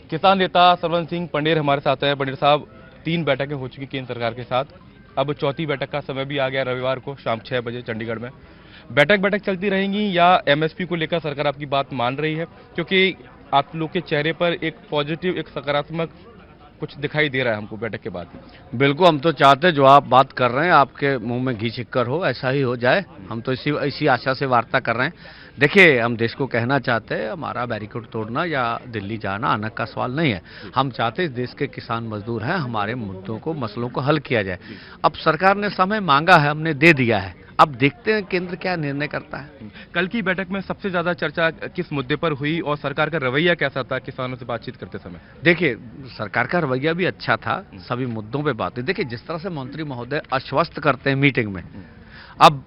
किसान नेता सरवन सिंह पंडेर हमारे साथ है। पंडेर साहब, 3 बैठकें हो चुकी केंद्र सरकार के साथ, अब चौथी बैठक का समय भी आ गया रविवार को शाम 6 बजे चंडीगढ़ में। बैठक बैठक चलती रहेंगी या एमएसपी को लेकर सरकार आपकी बात मान रही है? क्योंकि आप लोग के चेहरे पर एक पॉजिटिव, एक सकारात्मक कुछ दिखाई दे रहा है हमको बैठक के बाद। बिल्कुल, हम तो चाहते हैं जो आप बात कर रहे हैं आपके मुंह में घी छिक्कर हो, ऐसा ही हो जाए। हम तो इसी इसी आशा से वार्ता कर रहे हैं। देखिए, हम देश को कहना चाहते हैं, हमारा बैरिकेड तोड़ना या दिल्ली जाना आनक का सवाल नहीं है। हम चाहते हैं इस देश के किसान मजदूर हैं, हमारे मुद्दों को, मसलों को हल किया जाए। अब सरकार ने समय मांगा है, हमने दे दिया है। अब देखते हैं केंद्र क्या निर्णय करता है। कल की बैठक में सबसे ज्यादा चर्चा किस मुद्दे पर हुई और सरकार का रवैया कैसा था किसानों से बातचीत करते समय? देखिए, सरकार का रवैया भी अच्छा था, सभी मुद्दों पे बात हुई। देखिए, जिस तरह से मंत्री महोदय आश्वस्त करते हैं मीटिंग में, अब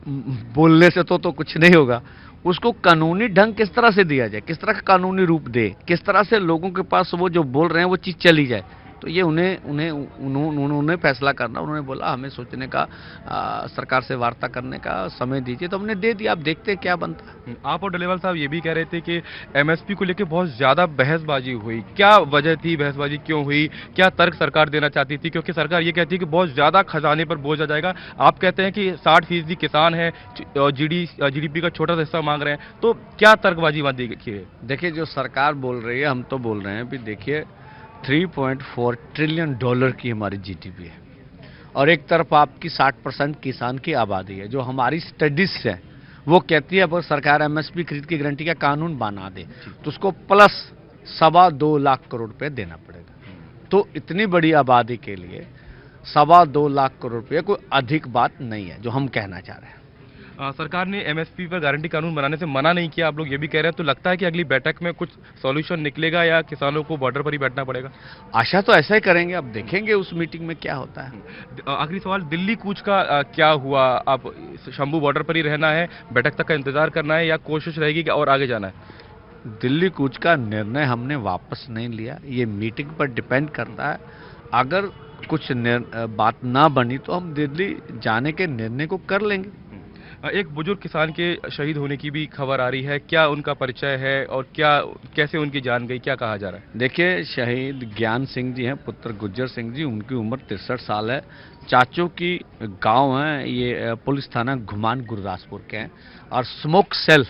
बोलने से तो कुछ नहीं होगा। उसको कानूनी ढंग किस तरह से दिया जाए, किस तरह का कानूनी रूप दे, किस तरह से लोगों के पास वो जो बोल रहे हैं वो चीज़ चली जाए, तो ये उन्होंने फैसला करना। उन्होंने बोला हमें सोचने का, सरकार से वार्ता करने का समय दीजिए, तो हमने दे दिया। अब देखते हैं क्या बनता है। आप और डलेवाल साहब ये भी कह रहे थे कि एमएसपी को लेकर बहुत ज्यादा बहसबाजी हुई। क्या वजह थी, बहसबाजी क्यों हुई, क्या तर्क सरकार देना चाहती थी? क्योंकि सरकार ये कहती है कि बहुत ज्यादा खजाने पर बोझ आ जाएगा। आप कहते हैं कि 60% किसान है और जीडीपी का छोटा सा हिस्सा मांग रहे हैं, तो क्या तर्कबाजी बात देखिए? देखिए, जो सरकार बोल रही है, हम तो बोल रहे हैं भी। देखिए, 3.4 ट्रिलियन डॉलर की हमारी जीडीपी है और एक तरफ आपकी 60% किसान की आबादी है। जो हमारी स्टडीज है वो कहती है अगर सरकार एमएसपी खरीद की गारंटी का कानून बना दे तो उसको प्लस 2.25 लाख करोड़ रुपए देना पड़ेगा। तो इतनी बड़ी आबादी के लिए 2.25 लाख करोड़ रुपए कोई अधिक बात नहीं है, जो हम कहना चाह रहे हैं। सरकार ने एमएसपी पर गारंटी कानून बनाने से मना नहीं किया, आप लोग ये भी कह रहे हैं, तो लगता है कि अगली बैठक में कुछ सॉल्यूशन निकलेगा या किसानों को बॉर्डर पर ही बैठना पड़ेगा? आशा तो ऐसा ही करेंगे, अब देखेंगे उस मीटिंग में क्या होता है। आखिरी सवाल, दिल्ली कूच का क्या हुआ? आप शंभू बॉर्डर पर ही रहना है, बैठक तक का इंतजार करना है या कोशिश रहेगी कि और आगे जाना है? दिल्ली कूच का निर्णय हमने वापस नहीं लिया, ये मीटिंग पर डिपेंड करता है। अगर कुछ बात ना बनी तो हम दिल्ली जाने के निर्णय को कर लेंगे। एक बुजुर्ग किसान के शहीद होने की भी खबर आ रही है, क्या उनका परिचय है और क्या कैसे उनकी जान गई, क्या कहा जा रहा है? देखिए, शहीद ज्ञान सिंह जी हैं, पुत्र गुज्जर सिंह जी, उनकी उम्र 63 साल है। चाचों की गांव है ये, पुलिस थाना घुमान गुरदासपुर के हैं। और स्मोक सेल,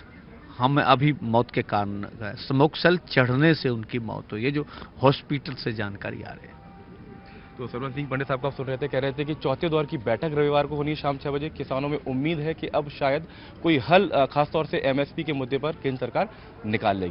हम अभी मौत के कारण स्मोक सेल चढ़ने से उनकी मौत हुई है, जो हॉस्पिटल से जानकारी आ रही है। तो सरवन सिंह पंडित साहब का सुन रहे थे, कह रहे थे कि चौथे दौर की बैठक रविवार को होनी है शाम 6 बजे। किसानों में उम्मीद है कि अब शायद कोई हल खासतौर से एमएसपी के मुद्दे पर केंद्र सरकार निकाल लेगी।